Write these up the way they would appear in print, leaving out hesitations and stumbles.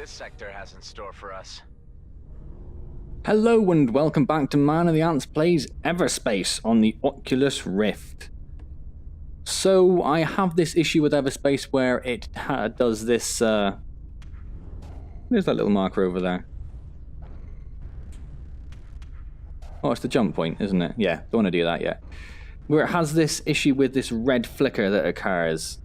this sector has in store for us. Hello and welcome back to Man of the Antz Plays Everspace on the Oculus Rift. So I have this issue with Everspace where it does this, there's that little marker over there. Oh, it's the jump point, isn't it? Yeah, don't want to do that yet. Where it has this issue with this red flicker that occurs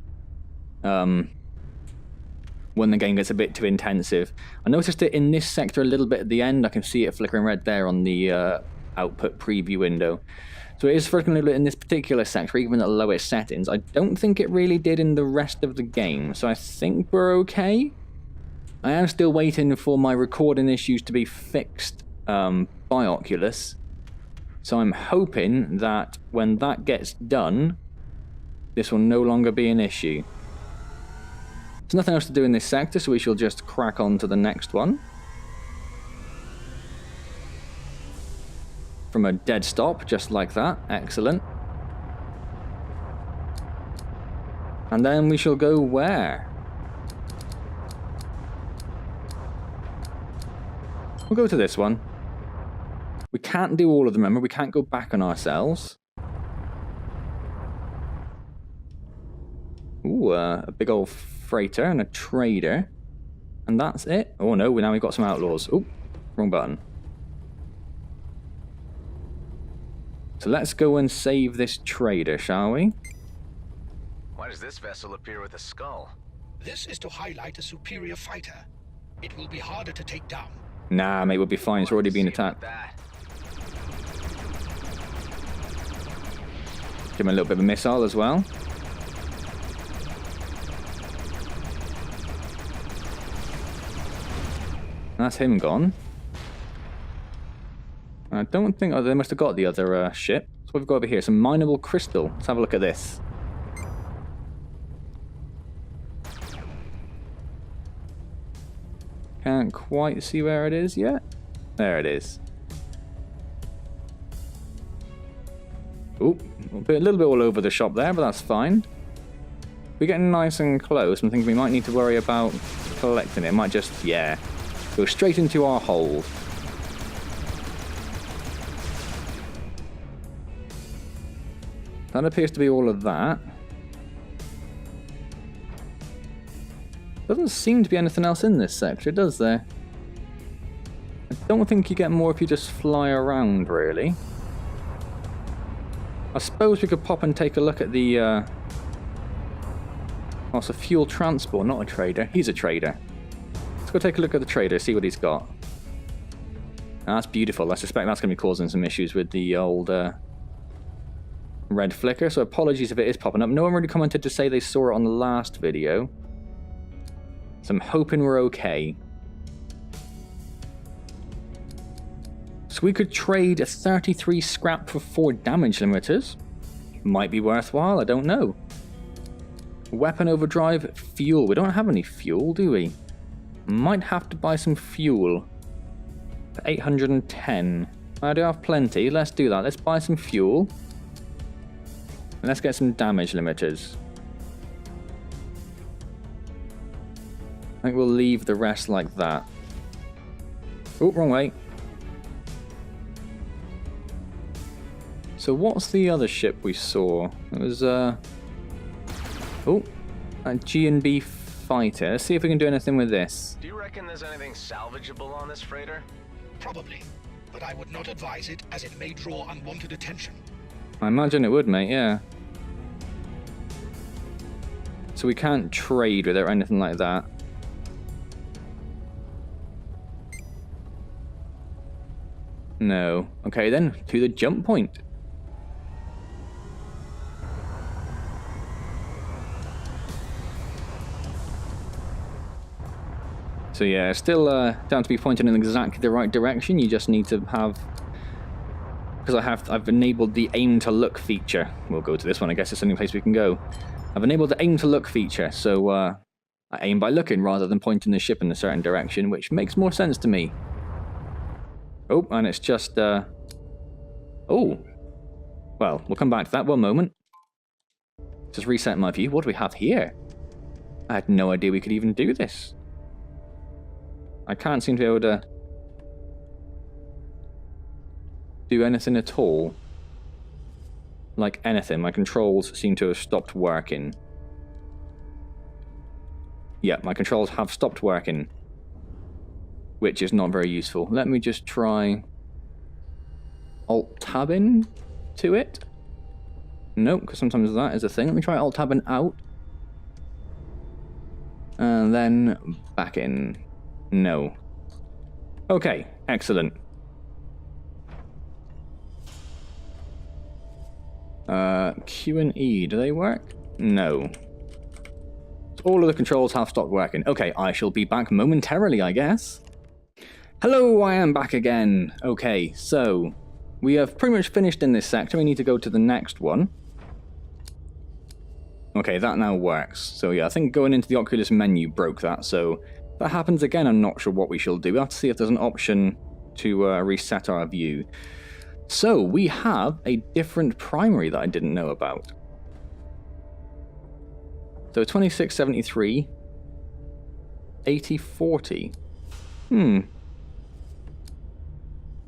when the game gets a bit too intensive. I noticed it in this sector a little bit at the end. I can see it flickering red there on the output preview window. So it is flickering a little bit in this particular sector, even at lowest settings. I don't think it really did in the rest of the game, so I think we're okay. I am still waiting for my recording issues to be fixed by Oculus. So I'm hoping that when that gets done, this will no longer be an issue. There's nothing else to do in this sector, so we shall just crack on to the next one. From a dead stop, just like that. Excellent. And then we shall go where? We'll go to this one. We can't do all of them, remember? We can't go back on ourselves. Ooh, a big old freighter and a trader. And that's it. Oh no, now we've got some outlaws. Oh, wrong button. So let's go and save this trader, shall we? Why does this vessel appear with a skull? This is to highlight a superior fighter. It will be harder to take down. Nah, mate, we'll be fine. It's already been attacked. Give him a little bit of a missile as well. That's him gone. I don't think... Oh, they must have got the other ship. So what we've got over here, some mineable crystal. Let's have a look at this. Can't quite see where it is yet. There it is. Ooh, a little bit all over the shop there, but that's fine. We're getting nice and close. I'm thinking we might need to worry about collecting it. It might just, yeah, go straight into our hold. That appears to be all of that. Doesn't seem to be anything else in this sector, does there? I don't think you get more if you just fly around, really. I suppose we could pop and take a look at the... Oh, it's a fuel transport, not a trader. He's a trader. Let's go take a look at the trader, see what he's got. That's beautiful. I suspect that's going to be causing some issues with the old red flicker, so apologies if it is popping up. No one really commented to say they saw it on the last video. So I'm hoping we're okay. So we could trade a 33 scrap for 4 damage limiters. Might be worthwhile, I don't know. Weapon overdrive, fuel. We don't have any fuel, do we? Might have to buy some fuel. For 810. I do have plenty, let's do that. Let's buy some fuel. And let's get some damage limiters. I think we'll leave the rest like that. Oh, wrong way. So what's the other ship we saw? It was, oh, a G&B fighter. Let's see if we can do anything with this. Do you reckon there's anything salvageable on this freighter? Probably, but I would not advise it as it may draw unwanted attention. I imagine it would, mate, yeah. So we can't trade with it or anything like that. No. Okay then, to the jump point. So yeah, still down to be pointed in exactly the right direction. You just need to have... Because I've enabled the aim to look feature. We'll go to this one, I guess it's the only place we can go. I've enabled the aim to look feature, so I aim by looking rather than pointing the ship in a certain direction, which makes more sense to me. Oh, and it's just, oh. Well, we'll come back to that one moment. Just reset my view. What do we have here? I had no idea we could even do this. I can't seem to be able to do anything at all. Like anything. My controls seem to have stopped working. Yeah, my controls have stopped working. Which is not very useful. Let me just try Alt-tabbing to it. Nope, because sometimes that is a thing. Let me try Alt-tabbing out. And then back in. No. Okay, excellent. Q and E, do they work? No. All of the controls have stopped working. Okay, I shall be back momentarily, I guess. Hello, I am back again. Okay, so we have pretty much finished in this sector. We need to go to the next one. Okay, that now works. So yeah, I think going into the Oculus menu broke that. So if that happens again, I'm not sure what we shall do. We have to see if there's an option to reset our view. So we have a different primary that I didn't know about. So 2673, 8040.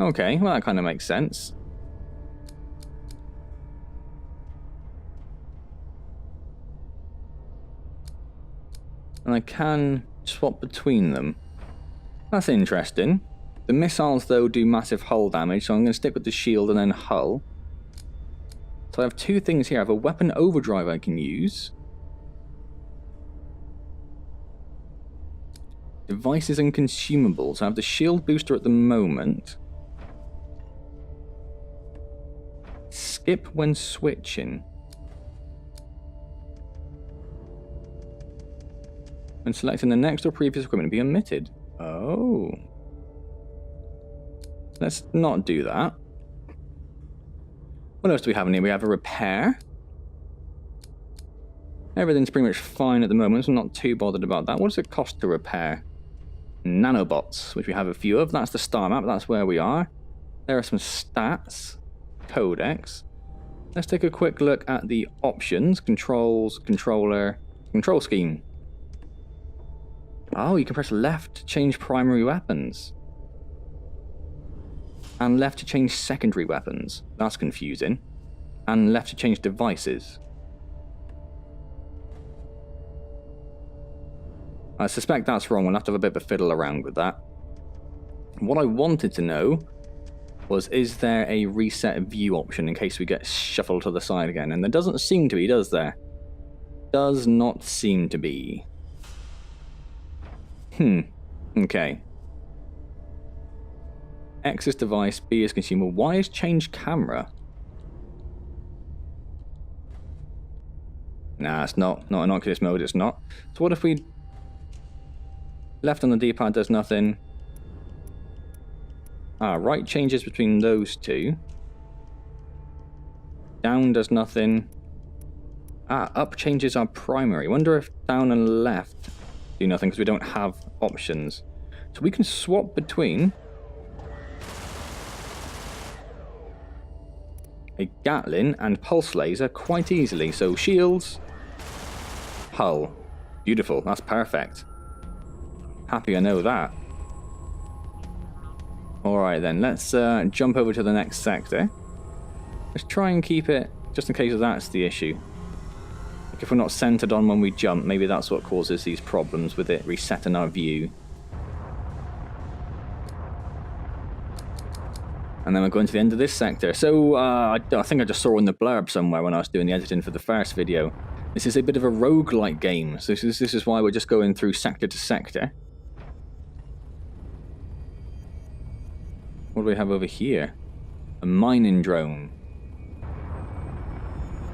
Okay, well that kind of makes sense. And I can swap between them. That's interesting. The missiles, though, do massive hull damage, so I'm going to stick with the shield and then hull. So I have two things here. I have a weapon overdrive I can use. Devices and consumables. I have the shield booster at the moment. Skip when switching. When selecting the next or previous equipment, be omitted. Oh. Let's not do that. What else do we have in here? We have a repair. Everything's pretty much fine at the moment, so I'm not too bothered about that. What does it cost to repair? Nanobots, which we have a few of. That's the star map. That's where we are. There are some stats. Codex. Let's take a quick look at the options. Controls, controller, control scheme. Oh, you can press left to change primary weapons. And left to change secondary weapons. That's confusing. And left to change devices. I suspect that's wrong. We'll have to have a bit of a fiddle around with that. What I wanted to know was, is there a reset view option in case we get shuffled to the side again? And there doesn't seem to be, does there? Does not seem to be. Okay. X is device, B is consumer, Y is change camera. Nah, it's not. Not in Oculus mode, it's not. So what if we... Left on the D-pad does nothing. Right changes between those two. Down does nothing. Up changes our primary. Wonder if down and left do nothing because we don't have options. So we can swap between a Gatling and pulse laser quite easily. So shields, hull. Beautiful, that's perfect. Happy I know that. Alright then, let's jump over to the next sector. Let's try and keep it, just in case that's the issue. Like if we're not centered on when we jump, maybe that's what causes these problems with it resetting our view. And then we're going to the end of this sector. So, I think I just saw in the blurb somewhere when I was doing the editing for the first video. This is a bit of a roguelike game. So this is why we're just going through sector to sector. What do we have over here? A mining drone.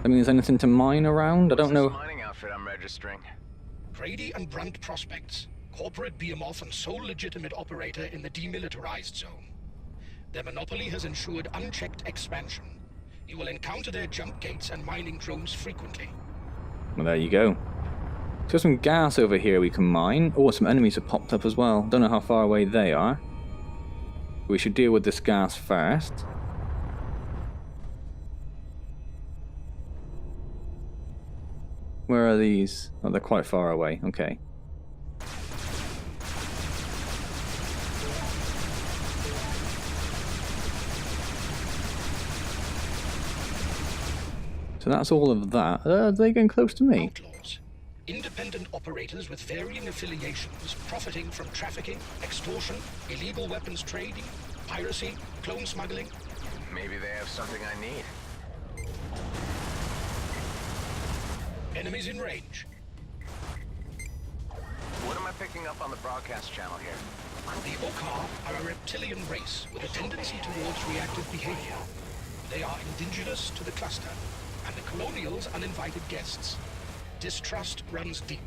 I mean, is anything to mine around? I don't know. Mining outfit I'm registering. Grady and Brunt Prospects, corporate behemoth and sole legitimate operator in the demilitarized zone. Their monopoly has ensured unchecked expansion. You will encounter their jump gates and mining drones frequently. Well, there you go. Got some gas over here we can mine. Oh, some enemies have popped up as well. Don't know how far away they are. We should deal with this gas first. Where are these? Oh, they're quite far away. Okay. So that's all of that. Are they getting close to me? Outlaws. Independent operators with varying affiliations profiting from trafficking, extortion, illegal weapons trading, piracy, clone smuggling. Maybe they have something I need. Enemies in range. What am I picking up on the broadcast channel here? The Okar are a reptilian race with a tendency towards reactive behavior. They are indigenous to the cluster, and the colonials uninvited guests. Distrust runs deep.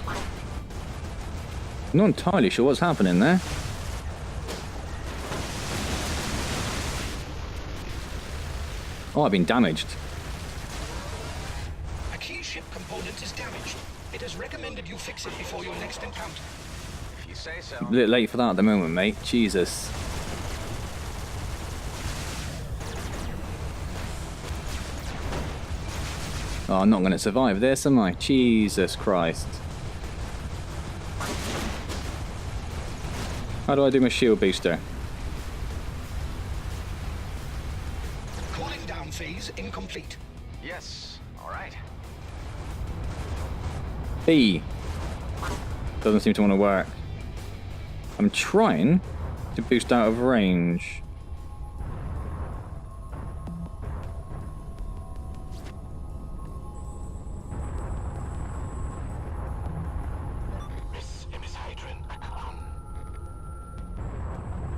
I'm not entirely sure what's happening there. Oh, I've been damaged. A key ship component is damaged. It is recommended you fix it before your next encounter. If you say so. A bit late for that at the moment, mate. Jesus. Oh, I'm not going to survive this, am I? Jesus Christ. How do I do my shield booster? Cooling down phase incomplete. Yes. All right. B. Doesn't seem to want to work. I'm trying to boost out of range.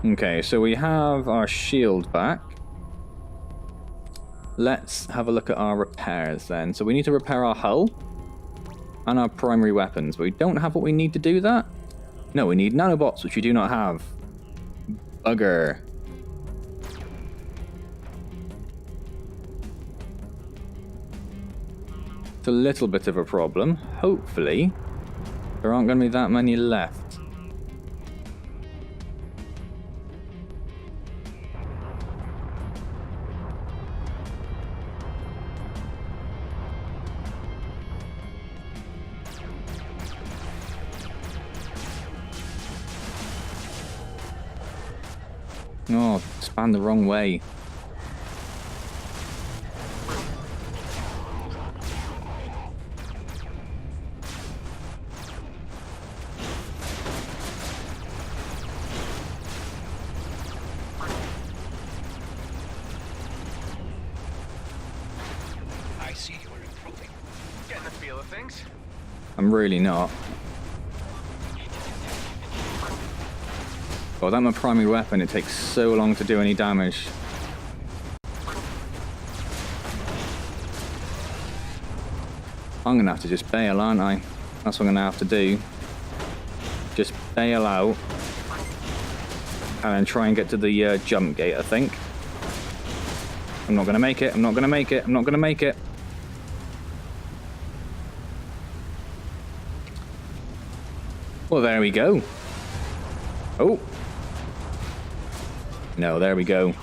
Okay, so we have our shield back. Let's have a look at our repairs then. So we need to repair our hull and our primary weapons, but we don't have what we need to do that. No, we need nanobots, which we do not have. Bugger. It's a little bit of a problem. Hopefully, there aren't going to be that many left. Oh, span the wrong way. I see you are improving. Getting the feel of things. I'm really not. Oh, that's my primary weapon. It takes so long to do any damage. I'm going to have to just bail, aren't I? That's what I'm going to have to do. Just bail out. And then try and get to the jump gate, I think. I'm not going to make it. I'm not going to make it. I'm not going to make it. Well, there we go. Oh. No, there we go.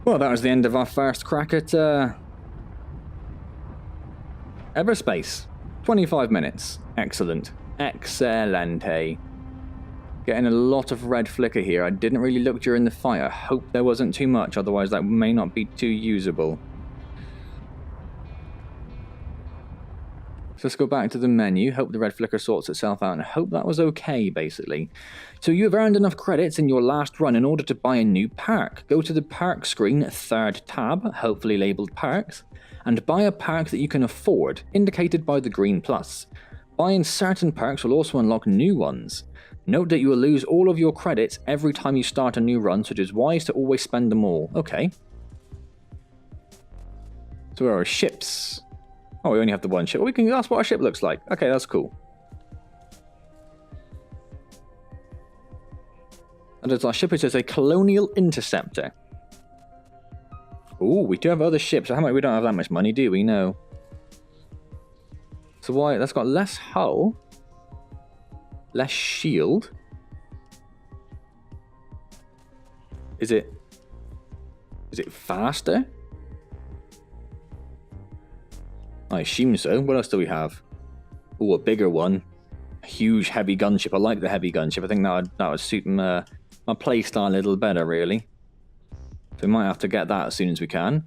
Well, that was the end of our first crack at Everspace. 25 minutes. Excellent. Excelente. Getting a lot of red flicker here. I didn't really look during the fight. I hope there wasn't too much, otherwise that may not be too usable. So let's go back to the menu, hope the red flicker sorts itself out, and hope that was okay, basically. So you have earned enough credits in your last run in order to buy a new perk. Go to the perk screen, third tab, hopefully labelled perks, and buy a perk that you can afford, indicated by the green plus. Buying certain perks will also unlock new ones. Note that you will lose all of your credits every time you start a new run, so it is wise to always spend them all. Okay. So where are our ships? Oh, we only have the one ship. Well, we can ask what our ship looks like. Okay, that's cool. And as our ship, it says a Colonial Interceptor. Ooh, we do have other ships. How much? We don't have that much money, do we? No. So why? That's got less hull, less shield. Is it faster? I assume so. What else do we have? Oh, a bigger one. A huge heavy gunship. I like the heavy gunship. I think that would suit our playstyle a little better, really. So we might have to get that as soon as we can.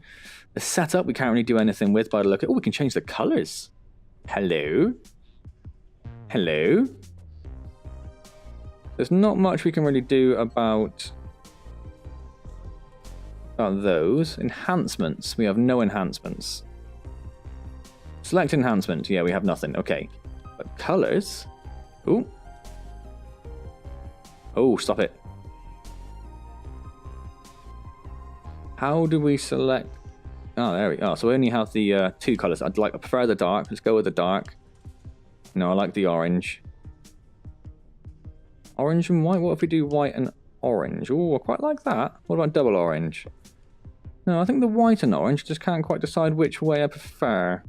The setup we can't really do anything with by the look at... Oh, we can change the colours. Hello? Hello? There's not much we can really do about those. Enhancements. We have no enhancements. Select enhancement. Yeah, we have nothing. Okay. But colours... Ooh. Oh, stop it. How do we select... Oh, there we go. So we only have the 2 colours. I prefer the dark. Let's go with the dark. No, I like the orange. Orange and white? What if we do white and orange? Oh, I quite like that. What about double orange? No, I think the white and orange. Just can't quite decide which way I prefer.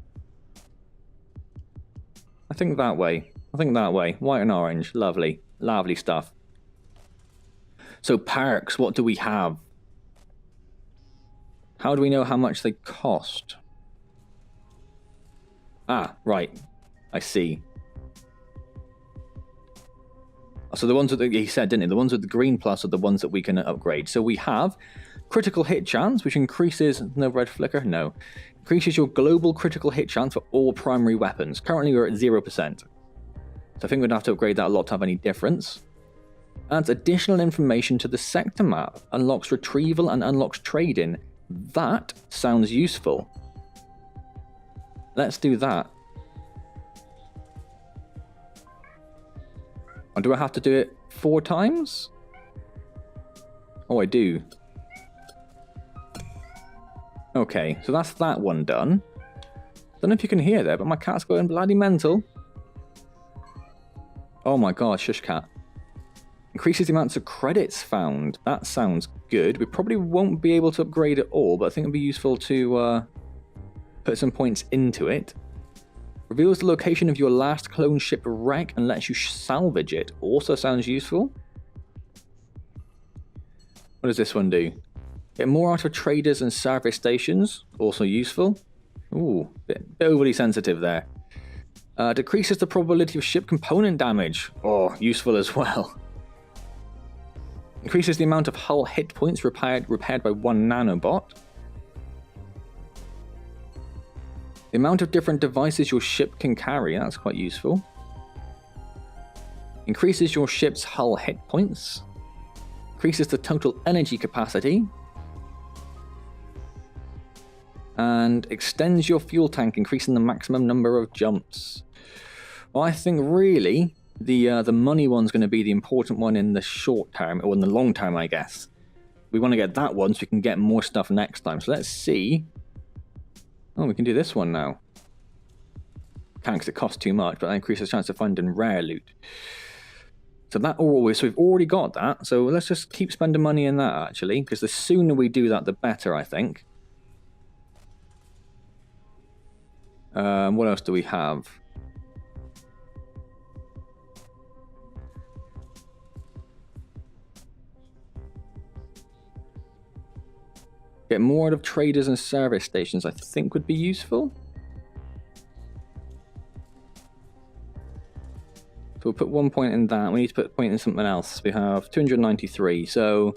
I think that way. I think that way. White and orange. Lovely. Lovely stuff. So perks, what do we have? How do we know how much they cost? Ah, right. I see. So the ones that he said, didn't he? The ones with the green plus are the ones that we can upgrade. So we have critical hit chance, which increases... No red flicker? No. Increases your global critical hit chance for all primary weapons. Currently we're at 0%. So I think we'd have to upgrade that a lot to have any difference. Adds additional information to the sector map. Unlocks retrieval and unlocks trading. That sounds useful. Let's do that. Or do I have to do it 4 times? Oh, I do. Okay, so that's that one done. Don't know if you can hear there, but my cat's going bloody mental. Oh my god, shush cat. Increases the amounts of credits found. That sounds good. We probably won't be able to upgrade it all, but I think it'd be useful to put some points into it. Reveals the location of your last clone ship wreck and lets you salvage it. Also sounds useful. What does this one do? Get more out of traders and service stations. Also useful. Ooh, bit overly sensitive there. Decreases the probability of ship component damage. Oh, useful as well. Increases the amount of hull hit points repaired by 1 nanobot. The amount of different devices your ship can carry, that's quite useful. Increases your ship's hull hit points. Increases the total energy capacity. And extends your fuel tank, increasing the maximum number of jumps. Well, I think really the money one's going to be the important one in the short term, or in the long term, I guess. We want to get that one so we can get more stuff next time. So let's see. Oh, we can do this one now. Can't because it costs too much, but that increases the chance of finding rare loot. So that always, so we've already got that. So let's just keep spending money in that actually, because the sooner we do that, the better, I think. What else do we have? Get more out of traders and service stations, I think would be useful. So we'll put 1 point in that. We need to put a point in something else. We have 293, so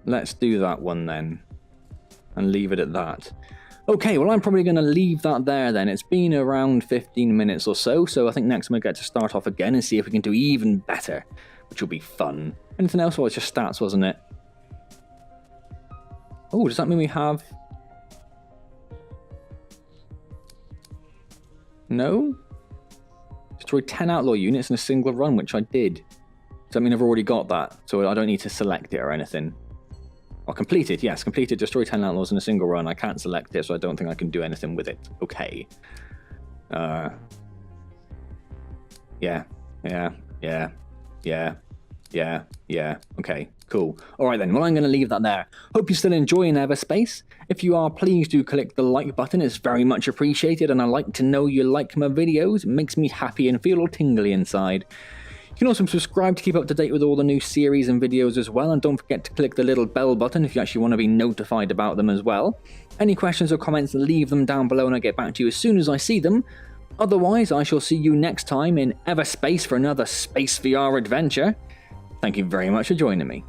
let's do that one then. And leave it at that. Okay, well I'm probably going to leave that there then. It's been around 15 minutes or so, so I think next time we get to start off again and see if we can do even better, which will be fun. Anything else? Well, it's just stats, wasn't it? Oh, does that mean we have... No? Destroy 10 outlaw units in a single run, which I did. Does that mean I've already got that? So I don't need to select it or anything. Or complete it, yes. Complete it, destroy 10 outlaws in a single run. I can't select it, so I don't think I can do anything with it. Okay. Yeah. Okay, cool. Alright then, well I'm going to leave that there. Hope you're still enjoying Everspace. If you are, please do click the like button. It's very much appreciated, and I like to know you like my videos. It makes me happy and feel all tingly inside. You can also subscribe to keep up to date with all the new series and videos as well, and don't forget to click the little bell button if you actually want to be notified about them as well. Any questions or comments, leave them down below and I'll get back to you as soon as I see them. Otherwise, I shall see you next time in Everspace for another Space VR adventure. Thank you very much for joining me.